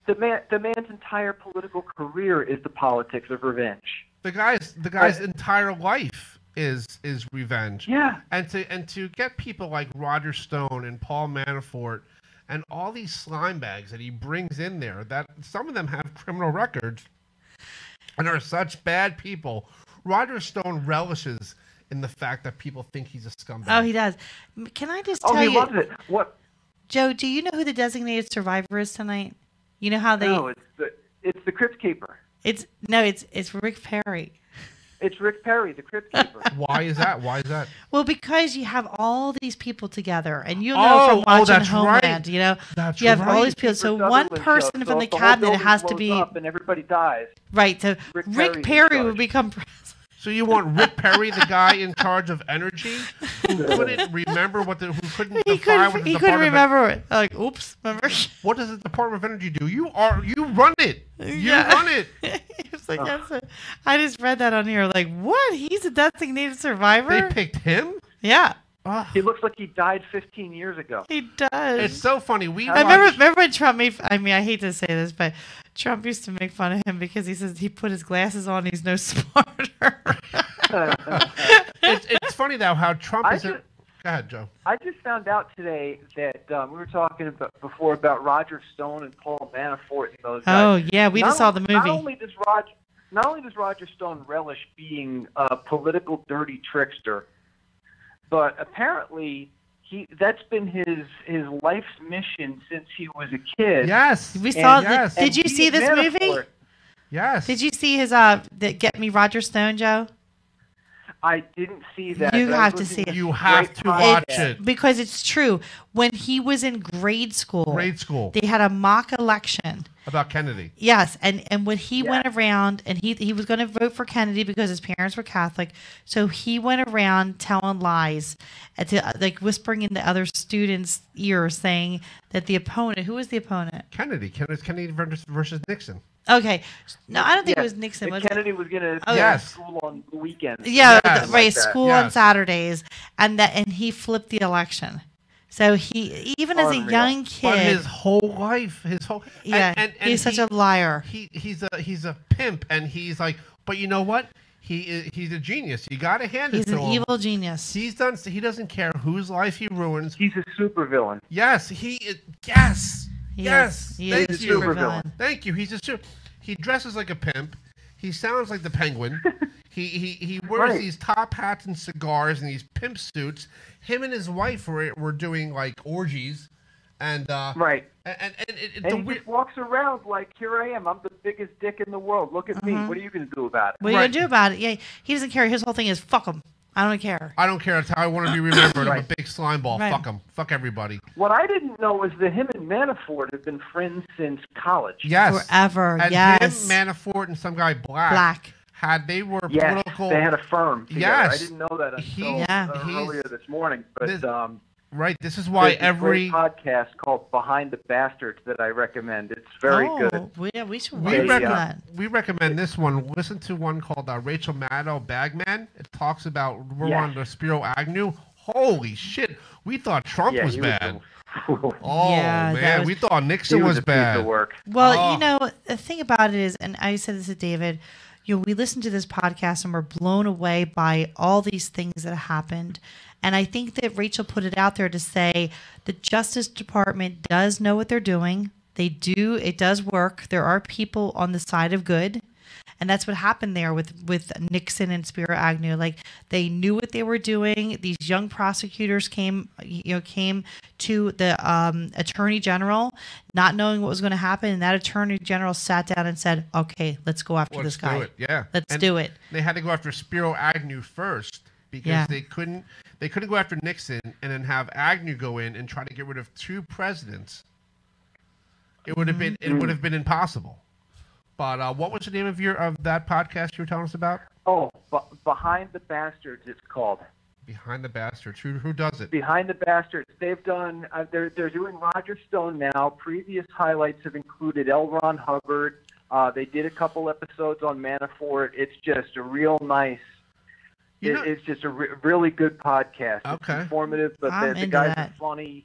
The man's entire political career is the politics of revenge. The guy's entire life is revenge. Yeah. And to get people like Roger Stone and Paul Manafort and all these slime bags that he brings in there, that some of them have criminal records and are such bad people. Roger Stone relishes in the fact that people think he's a scumbag. Oh, he does. Can I just tell you? He loves it. What? Joe, do you know who the designated survivor is tonight? You know how they? No, it's the Crypt Keeper. It's Rick Perry. It's Rick Perry, the Crypt Keeper. Why is that? Well, because you have all these people together, and you know from watching that's Homeland, right. you know, That's you have all right. these people. So Sutherland one show. person So from the if whole cabinet building has to blows be up and everybody dies. right. So Rick Rick Perry's in Perry would charge. become president. So you want Rick Perry, the guy in charge of energy, who couldn't remember who couldn't define what the He couldn't Department of remember it. Like, oops, remember? What does the Department of Energy do? You run it. You run it. It's like, I just read that on here. Like, what? He's a designated survivor? They picked him? Yeah. He looks like he died 15 years ago. He does. It's so funny. I remember when Trump made. I mean, I hate to say this, but Trump used to make fun of him because he says he put his glasses on. He's no smarter. It's funny though how Trump is. Go ahead, Joe. I just found out today that we were talking before about Roger Stone and Paul Manafort and those guys. Oh yeah, we just saw the movie. Not only does Roger Stone relish being a political dirty trickster, but apparently that's been his life's mission since he was a kid. Yes. We saw. Yes. Did you see this movie? Yes. Did you see his that Get Me Roger Stone, Joe? I didn't see that. You but I have was to listening see it. You have to watch it. Because it's true. When he was in grade school, they had a mock election. About Kennedy. Yes, and when he went around, and he was going to vote for Kennedy because his parents were Catholic, so he went around telling lies, like whispering in the other students' ears, saying that the opponent, who was the opponent? Kennedy. Kennedy versus Nixon. Okay, no, I don't think it was Nixon. That Was Kennedy it? was going to Oh, be yeah. at school on the weekends. Yeah, Yes. right. Like that. School on Saturdays, and he flipped the election. So he, even as a young kid, But his whole life, and he's such a liar. He's a pimp, and he's like, but you know what? He's a genius. You got to hand it to him. He's an evil genius. He doesn't care whose life he ruins. He's a supervillain. Yes, yes. He Yes, is thank a you. supervillain. Thank you. He's a super. He dresses like a pimp. He sounds like the Penguin. He wears these top hats and cigars and these pimp suits. Him and his wife were doing like orgies, and Right. And he just walks around like, here I am. I'm the biggest dick in the world. Look at me. What are you going to do about it? What are you going to do about it? Yeah, he doesn't care. His whole thing is fuck him. I don't care. I don't care. That's how I want to be remembered. I'm a big slime ball. Right. Fuck him. Fuck everybody. What I didn't know was that him and Manafort have been friends since college. Yes. Forever. And yes. him, Manafort, and some guy Black. They were political. They had a firm together. Yes. I didn't know that until earlier this morning. But this is why there's a great podcast called Behind the Bastards that I recommend. It's very good. Yeah, we should We watch that. recommend this one. Listen to one called Rachel Maddow Bagman. It talks about on the Spiro Agnew. Holy shit! We thought Trump was bad. Yeah, man, we thought Nixon was bad. Well, you know, the thing about it is, and I said this to David, we listen to this podcast and we're blown away by all these things that happened. And I think that Rachel put it out there to say the Justice Department does know what they're doing. They do. It does work. There are people on the side of good. And that's what happened there with Nixon and Spiro Agnew. Like, they knew what they were doing. These young prosecutors came to the attorney general not knowing what was going to happen. And that attorney general sat down and said, okay, let's go after this guy. Let's do it. Yeah. Let's do it. They had to go after Spiro Agnew first because they couldn't go after Nixon and then have Agnew go in and try to get rid of 2 presidents. It would have been impossible. But what was the name of that podcast you were telling us about? Oh, Behind the Bastards, it's called. Behind the Bastards. Who does it? Behind the Bastards. They've done. They're doing Roger Stone now. Previous highlights have included L. Ron Hubbard. They did a couple episodes on Manafort. It's just a real nice. It's just a really good podcast. Okay. It's informative, but the guys are funny.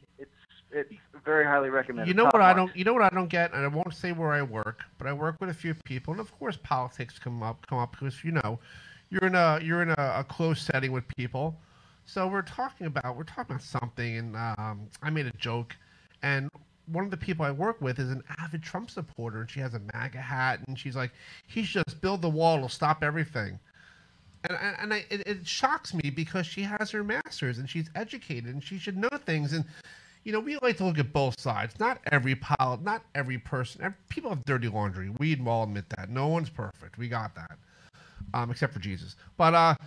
It's very highly recommended. You know what I don't get, and I won't say where I work, but I work with a few people, and of course politics come up because you're in a close setting with people. So we're talking about something, and I made a joke, and one of the people I work with is an avid Trump supporter, and she has a MAGA hat, and she's like, he should just build the wall, it'll stop everything. And it shocks me because she has her master's and she's educated and she should know things. And we like to look at both sides. Not every person. People have dirty laundry. We'd all admit that. No one's perfect. We got that, except for Jesus. But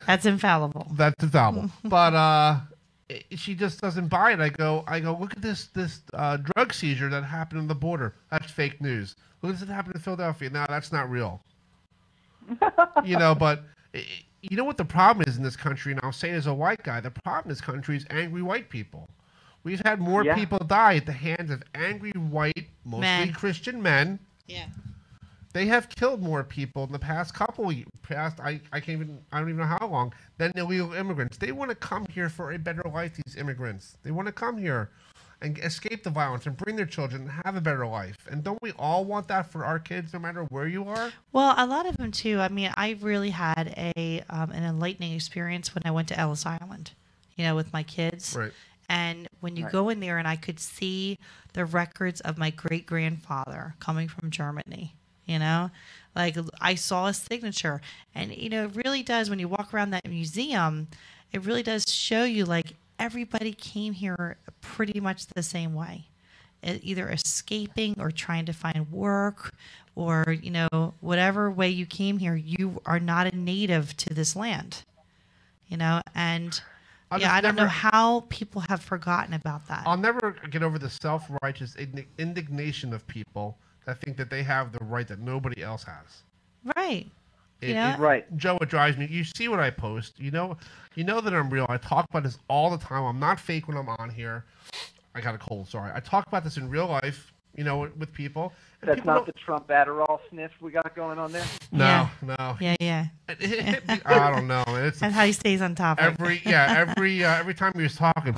that's infallible. That's infallible. But she just doesn't buy it. I go. Look at this drug seizure that happened on the border. That's fake news. Look at this that happened in Philadelphia. No, that's not real. But. You know what the problem is in this country, and I'll say it as a white guy, the problem in this country is angry white people. We've had more people die at the hands of angry white, mostly Christian men. Yeah. They have killed more people in the past couple years, I don't even know how long, than illegal immigrants. They want to come here for a better life, these immigrants. They want to come here and escape the violence and bring their children and have a better life. And don't we all want that for our kids, no matter where you are? Well, a lot of them too. I mean, I really had an enlightening experience when I went to Ellis Island, with my kids. Right. And when you go in there, and I could see the records of my great-grandfather coming from Germany, like I saw a signature. And, it really does, when you walk around that museum, it really does show you, like, everybody came here pretty much the same way, either escaping or trying to find work or, whatever way you came here, you are not a native to this land, and I don't know how people have forgotten about that. I'll never get over the self-righteous indignation of people that think that they have the right that nobody else has. Right. Right. Joe, it drives me. You see what I post. You know that I'm real. I talk about this all the time. I'm not fake when I'm on here. I got a cold, sorry. I talk about this in real life, with people. And That's people not the Trump Adderall sniff we got going on there? No. Yeah. I don't know. That's how he stays on top. Every time he was talking,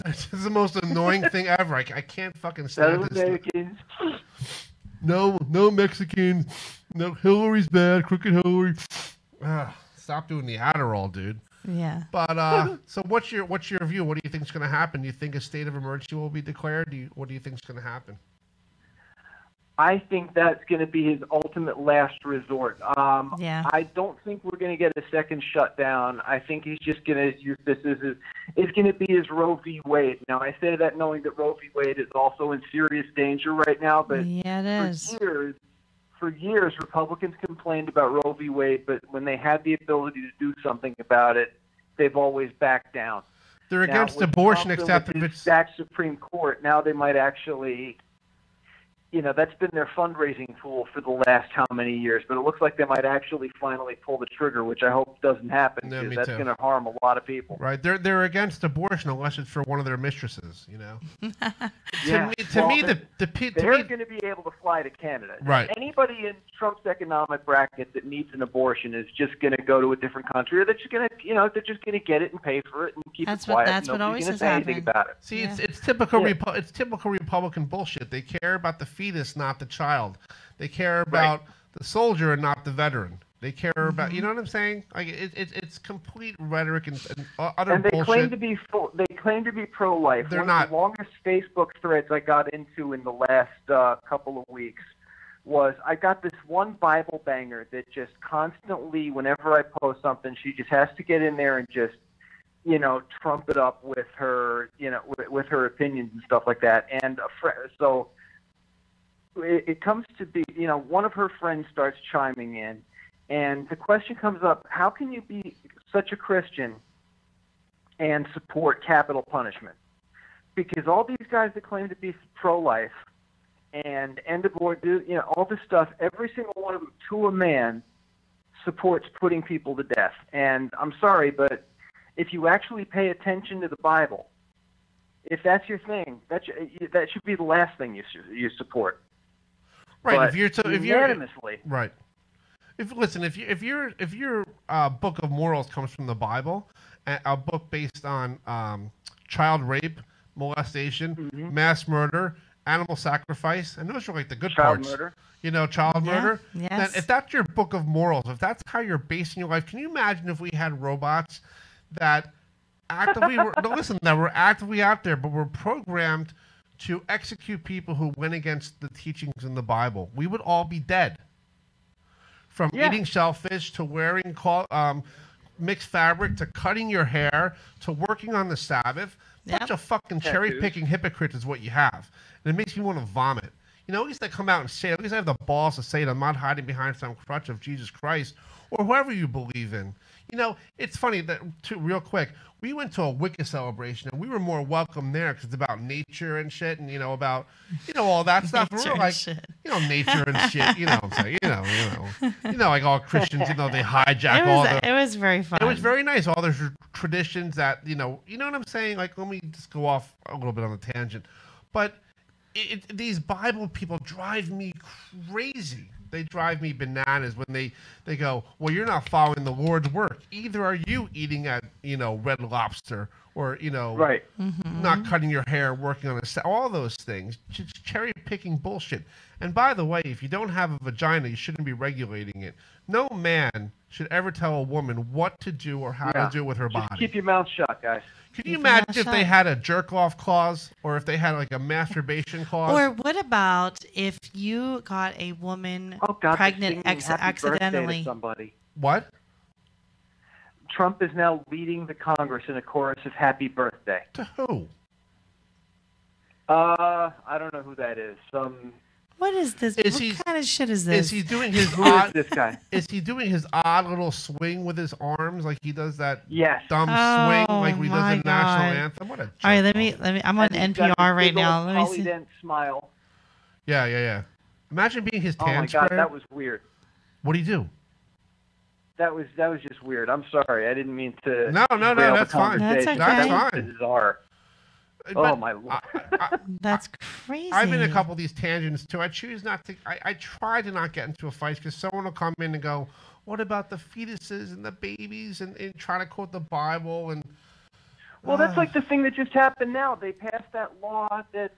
it's the most annoying thing ever. I can't fucking stand this. Americans. No Mexicans. No, Hillary's bad. Crooked Hillary. Stop doing the Adderall, dude. Yeah. But so what's your view? What do you think is going to happen? Do you think a state of emergency will be declared? What do you think is going to happen? I think that's going to be his ultimate last resort. I don't think we're going to get a second shutdown. I think he's just going to use this as it's going to be his Roe v. Wade. Now, I say that knowing that Roe v. Wade is also in serious danger right now, but for years, Republicans complained about Roe v. Wade, but when they had the ability to do something about it, they've always backed down. They're against abortion, except if it's stacked Supreme Court. Now they might actually, that's been their fundraising tool for the last how many years. But it looks like they might actually finally pull the trigger, which I hope doesn't happen, because that's going to harm a lot of people. Right? They're against abortion unless it's for one of their mistresses. they're going to be able to fly to Canada. Right. Anybody in Trump's economic bracket that needs an abortion is just going to go to a different country, or they're just going to, they're just going to get it and pay for it and keep it quiet. That's what always going to has say anything happened. about it. See, it's typical. It's typical Republican bullshit. They care about the fetus, not the child. They care about the soldier and not the veteran. They care about, you know what I'm saying? Like it's complete rhetoric and utter and they bullshit. Claim to be pro-life. They're One not. of the longest Facebook threads I got into in the last couple of weeks was I got this one Bible banger that just constantly, whenever I post something, she just has to get in there and just, trump it up with her, with her opinions and stuff like that. And so it comes to be, one of her friends starts chiming in. And the question comes up, how can you be such a Christian and support capital punishment? Because all these guys that claim to be pro-life and end abortion, all this stuff, every single one of them, to a man, supports putting people to death. And I'm sorry, but if you actually pay attention to the Bible, if that's your thing, that should be the last thing you support. Right. But if you're unanimously. Right. If your book of morals comes from the Bible, a book based on child rape, molestation, mass murder, animal sacrifice, and those are like the good parts. Murder. Child murder. Yes. Then if that's your book of morals, if that's how you're basing your life, can you imagine if we had robots that actively were actively out there, but were programmed to execute people who went against the teachings in the Bible? We would all be dead. From eating shellfish to wearing mixed fabric to cutting your hair to working on the Sabbath. Bunch of fucking cherry-picking hypocrites is what you have. And it makes me want to vomit. At least they come out and say it. At least I have the balls to say it. I'm not hiding behind some crutch of Jesus Christ or whoever you believe in. It's funny that, too, real quick, we went to a Wicca celebration and we were more welcome there because it's about nature and shit and, about, all that stuff. And we're like, nature and shit, I'm saying, like all Christians, they hijack all the... It was very fun. It was very nice. All the traditions that, you know what I'm saying? Like, let me just go off a little bit on a tangent. But these Bible people drive me crazy. They drive me bananas when they go, well, you're not following the Lord's work. Either are you eating at, Red Lobster or, right. not cutting your hair, working on all those things. Just cherry-picking bullshit. And by the way, if you don't have a vagina, you shouldn't be regulating it. No man should ever tell a woman what to do or how to do it with her body. Keep your mouth shut, guys. Can you imagine if they had a jerk-off clause or if they had like a masturbation clause? Or what about if you got a woman pregnant accidentally? Somebody. What? Trump is now leading the Congress in a chorus of happy birthday. To who? I don't know who that is. What is this? What kind of shit is this? Is he doing his this guy? Is he doing his odd little swing with his arms like he does that dumb swing like he does the national anthem? What a jerk. All right, let me. I'm on NPR right now. Let me see. Smile. Yeah. Imagine being his tan Oh my God, that was weird. What do you do? That was just weird. I'm sorry. I didn't mean to. No. That's fine. That's okay. That's fine. Bizarre. Oh my Lord. That's crazy. I've been in a couple of these tangents too. I choose not to. I try to not get into a fight because someone will come in and go, "What about the fetuses and the babies?" and try to quote the Bible and. Well, that's like the thing that just happened now. They passed that law that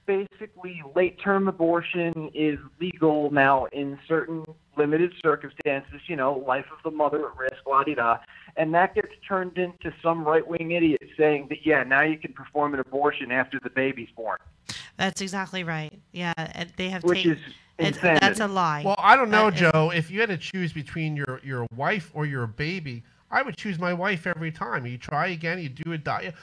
basically late-term abortion is legal now in certain limited circumstances, life of the mother at risk, la-di-da, and that gets turned into some right-wing idiot saying that, now you can perform an abortion after the baby's born. That's exactly right. Yeah, and they have Which is insanity. That's a lie. Well, I don't know, Joe. If you had to choose between your wife or your baby, I would choose my wife every time. You try again, you do a diet.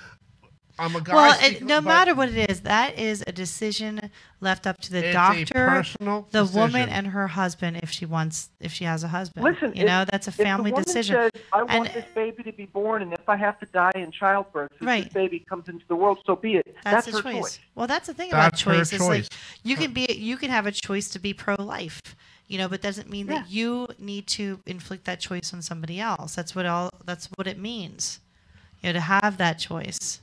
I'm a guy. Well, no matter what it is, that is a decision left up to the doctor, the woman, and her husband if she has a husband. Listen, that's a family decision. Says, I want this baby to be born, and if I have to die in childbirth, this baby comes into the world, so be it. That's her choice. Well, that's the thing about choice. It's like you can have a choice to be pro-life. But doesn't mean that you need to inflict that choice on somebody else. That's what it means. To have that choice.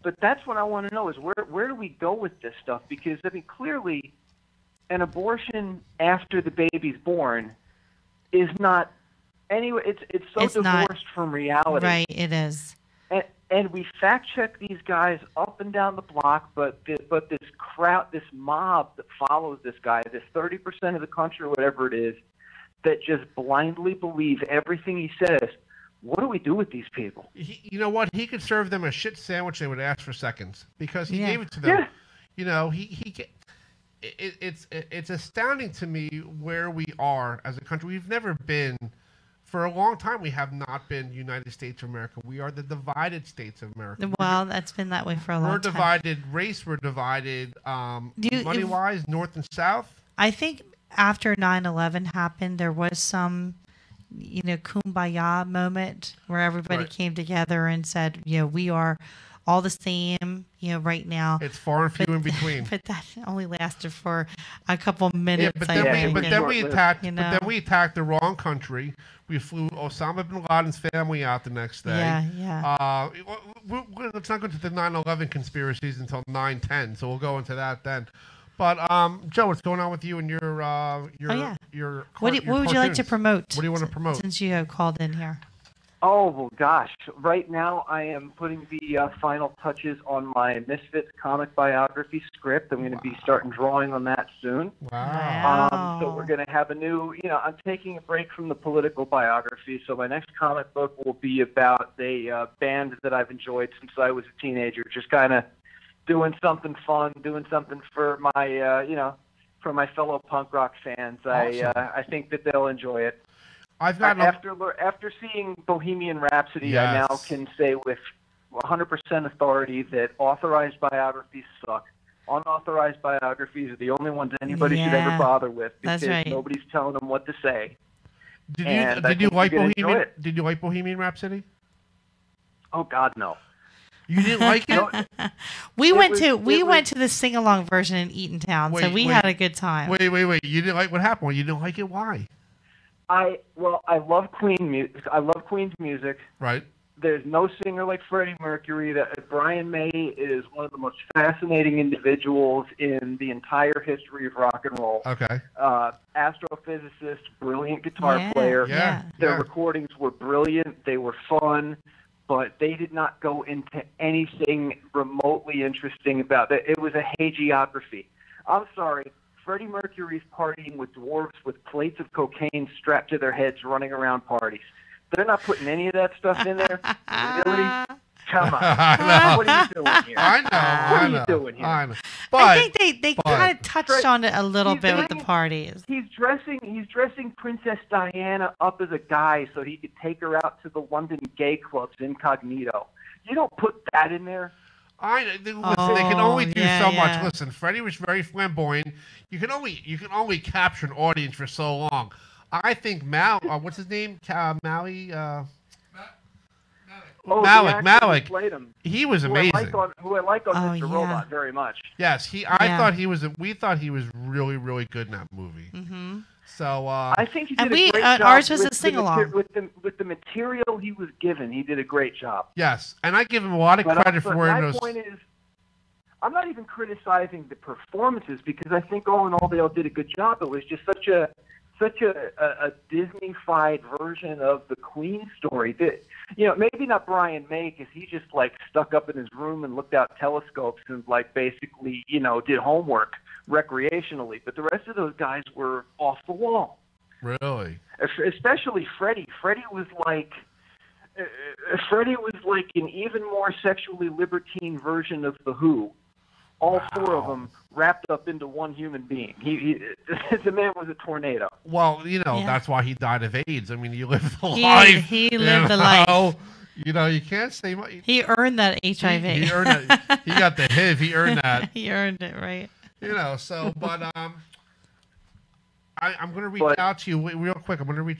But that's what I want to know is where do we go with this stuff? Because, I mean, clearly an abortion after the baby's born is not anyway. It's so divorced from reality. Right, it is. And we fact check these guys up and down the block, but this crowd, this mob that follows this guy, this 30% of the country or whatever it is, that just blindly believe everything he says. What do we do with these people? You know what? He could serve them a shit sandwich. They would ask for seconds because he gave it to them. Yeah. You know, it's astounding to me where we are as a country. We've never been, for a long time, we have not been United States of America. We are the divided states of America. Well, that's been that way for a long time. We're divided race. We're divided money-wise, north and south. I think after 9/11 happened, there was some, kumbaya moment where everybody came together and said, we are all the same, right now. It's far and few in between. But that only lasted for a couple minutes. But then we attacked the wrong country. We flew Osama bin Laden's family out the next day. Yeah. Let's not go into the 9/11 conspiracies until 9/10, so we'll go into that then. But Joe, what's going on with you and your what would you like to promote? What do you want to promote? Since you have called in here. Oh, well, gosh. Right now I am putting the final touches on my Misfits comic biography script. I'm going to be starting drawing on that soon. Wow. So we're going to have a new, I'm taking a break from the political biography. So my next comic book will be about a band that I've enjoyed since I was a teenager, just kind of doing something fun, doing something for my, for my fellow punk rock fans. Awesome. I think that they'll enjoy it. After seeing Bohemian Rhapsody, I now can say with 100% authority that authorized biographies suck. Unauthorized biographies are the only ones anybody should ever bother with because nobody's telling them what to say. Did you like Bohemian Rhapsody? Oh God, no. You didn't like it? We went to the sing along version in Eatontown, so we had a good time. Wait. You didn't like what happened? Well, you didn't like it? Why? I love Queen music. I love Queen's music. Right. There's no singer like Freddie Mercury. Brian May is one of the most fascinating individuals in the entire history of rock and roll. Okay. Astrophysicist, brilliant guitar player. Their recordings were brilliant. They were fun, but they did not go into anything remotely interesting about it. It was a hagiography. I'm sorry. Freddie Mercury's partying with dwarves with plates of cocaine strapped to their heads running around parties. They're not putting any of that stuff in there? Really? Come on. What are you doing here? I know. What are you doing here? I know. I think they kind of touched on it a little bit with the parties. He's dressing Princess Diana up as a guy so he could take her out to the London gay clubs incognito. You don't put that in there. They can only do so much. Listen, Freddie was very flamboyant. You can only capture an audience for so long. I think what's his name? Malik. He was amazing. Who I like on Mr. Robot very much. Yes, thought he was. We thought he was really, really good in that movie. Mm-hmm. So I think he did a great job. Ours was a sing-along. With the material he was given, he did a great job. Yes, and I give him a lot of credit for wearing those. My point is, I'm not even criticizing the performances because I think all in all they all did a good job. It was just such a Disney-fied version of the Queen story. That, maybe not Brian May because he just stuck up in his room and looked out telescopes and basically did homework recreationally. But the rest of those guys were off the wall. Really? Especially Freddie. Freddie was like an even more sexually libertine version of the Who. All four of them wrapped up into one human being. The man was a tornado. Well, that's why he died of AIDS. I mean, he lived the life. He lived the life. You can't say much. He earned that HIV. He earned it. He got the HIV. He earned that. He earned it, right? But I'm going to reach out to you real quick. I'm going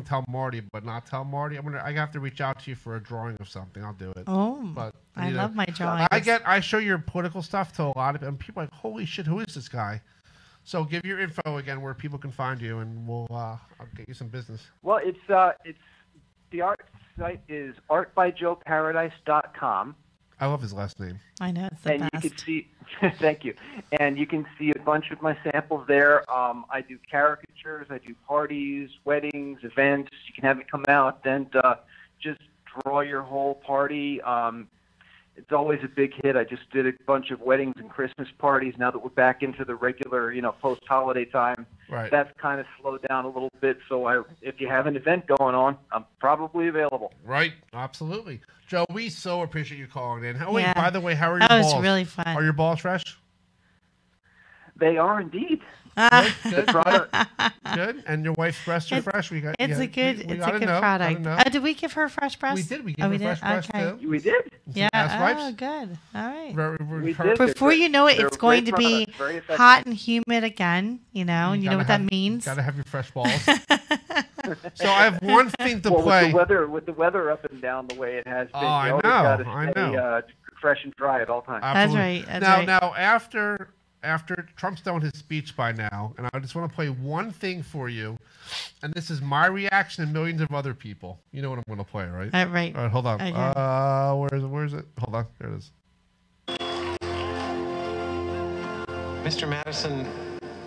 to tell Marty, but not tell Marty. I have to reach out to you for a drawing of something. I'll do it. Oh, but I love my drawings. I show your political stuff to a lot of people. And people are like, holy shit, who is this guy? So give your info again where people can find you, and I'll get you some business. Well, it's the art site is artbyjoeparadise.com. I love his last name. I know, it's the And best. you can see, thank you. And you can see a bunch of my samples there. I do caricatures, I do parties, weddings, events. You can have it come out and just draw your whole party. It's always a big hit. I just did a bunch of weddings and Christmas parties. Now that we're back into the regular, post-holiday time, Right. that's kind of slowed down a little bit. So if you have an event going on, I'm probably available. Right. Absolutely. Joe, we so appreciate you calling in. Oh, wait, Yeah. by the way, how are your That balls? was really fun. Are your balls fresh? They are indeed. Good. Product. Good. And your wife's breasts are fresh. We got. It's yeah, a good, we it's gotta a good know, product. gotta know. Did we give her fresh breasts? We did. We gave Oh, her we did? fresh breasts Okay. too. We did. Yeah. Ass wipes. Oh, good. All right. We did. Before you know it, They're it's going to great be products, very effective. hot and humid again. And you know what that means. Gotta have your fresh balls. So I have one thing to Well, play. with the weather up and down the way it has been, Oh, I you always know, gotta I stay, know. fresh and dry at all times. Absolutely. That's right, that's now, right. now after Trump's done his speech by now, and I just want to play one thing for you, and this is my reaction and millions of other people. You know what I'm going to play, right? Right. All right, hold on. Okay. Where is it? Hold on. There it is. Mr. Madison,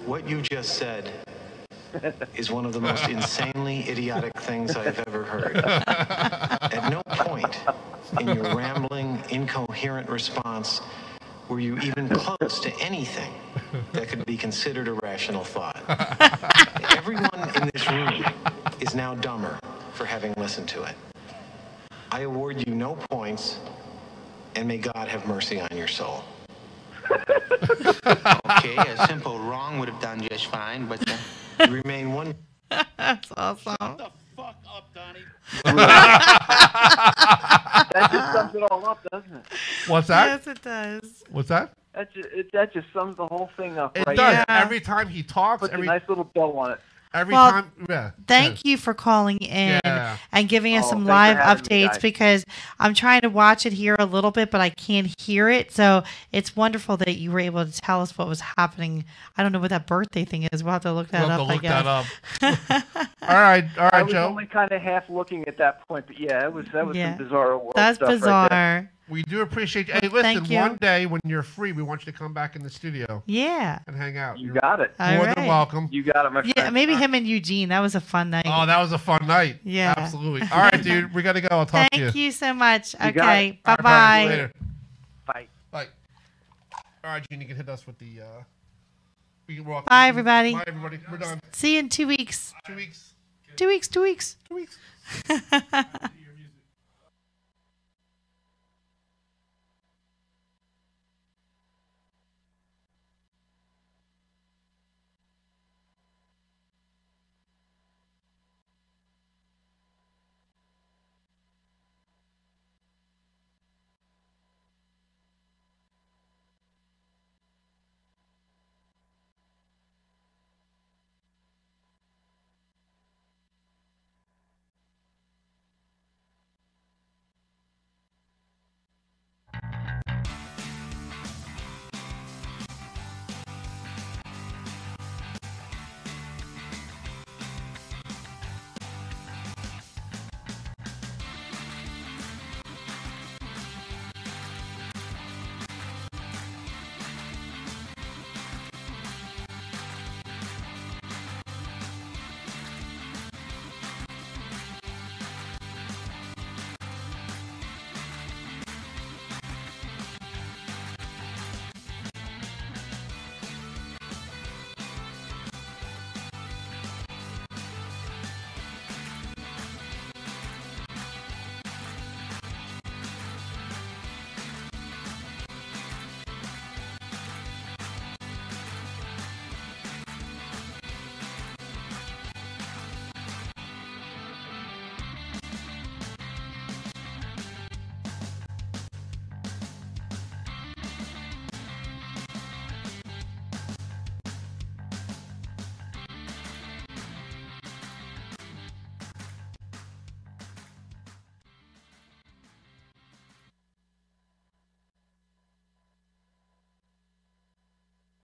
what you just said is one of the most insanely idiotic things I've ever heard. At no point in your rambling, incoherent response were you even close to anything that could be considered a rational thought. Everyone in this room is now dumber for having listened to it. I award you no points, and may God have mercy on your soul. Okay, a simple wrong would have done just fine, but you remain one. That's awesome. Shut the fuck up, Donnie. That just sums it all up, doesn't it? What's that? Yes, it does. What's that? That just sums the whole thing up. It right does. there. Every time he talks, Puts a nice little bow on it. Every Well, time, yeah. Thank you for calling in Yeah. and giving us Oh, some thanks live for having me, updates guys. because I'm trying to watch it here a little bit, but I can't hear it. So it's wonderful that you were able to tell us what was happening. I don't know what that birthday thing is. We'll have to look that We'll have up, to I look guess. that up. All right, I was Joe. only kind of half looking at that point, but yeah, that was Yeah. some bizarre world That's stuff right bizarre. there. We do appreciate you. Hey, Well, listen, thank you. one day when you're free, we want you to come back in the studio Yeah. and hang out. You You're got it. All more right. than welcome. You got it, my friend. Yeah, maybe him and Eugene. That was a fun night. Oh, that was a fun night. Yeah. Absolutely. All right, dude. We got to go. I'll talk to you. Thank you so much. You got Okay. it. All Bye right, bye. See you bye. later. Bye. Bye. All right, Gene, you can hit us with the. We can walk. Bye, everybody. Bye, everybody. We're done. See you in 2 weeks. 2 weeks. 2 weeks. 2 weeks. 2 weeks.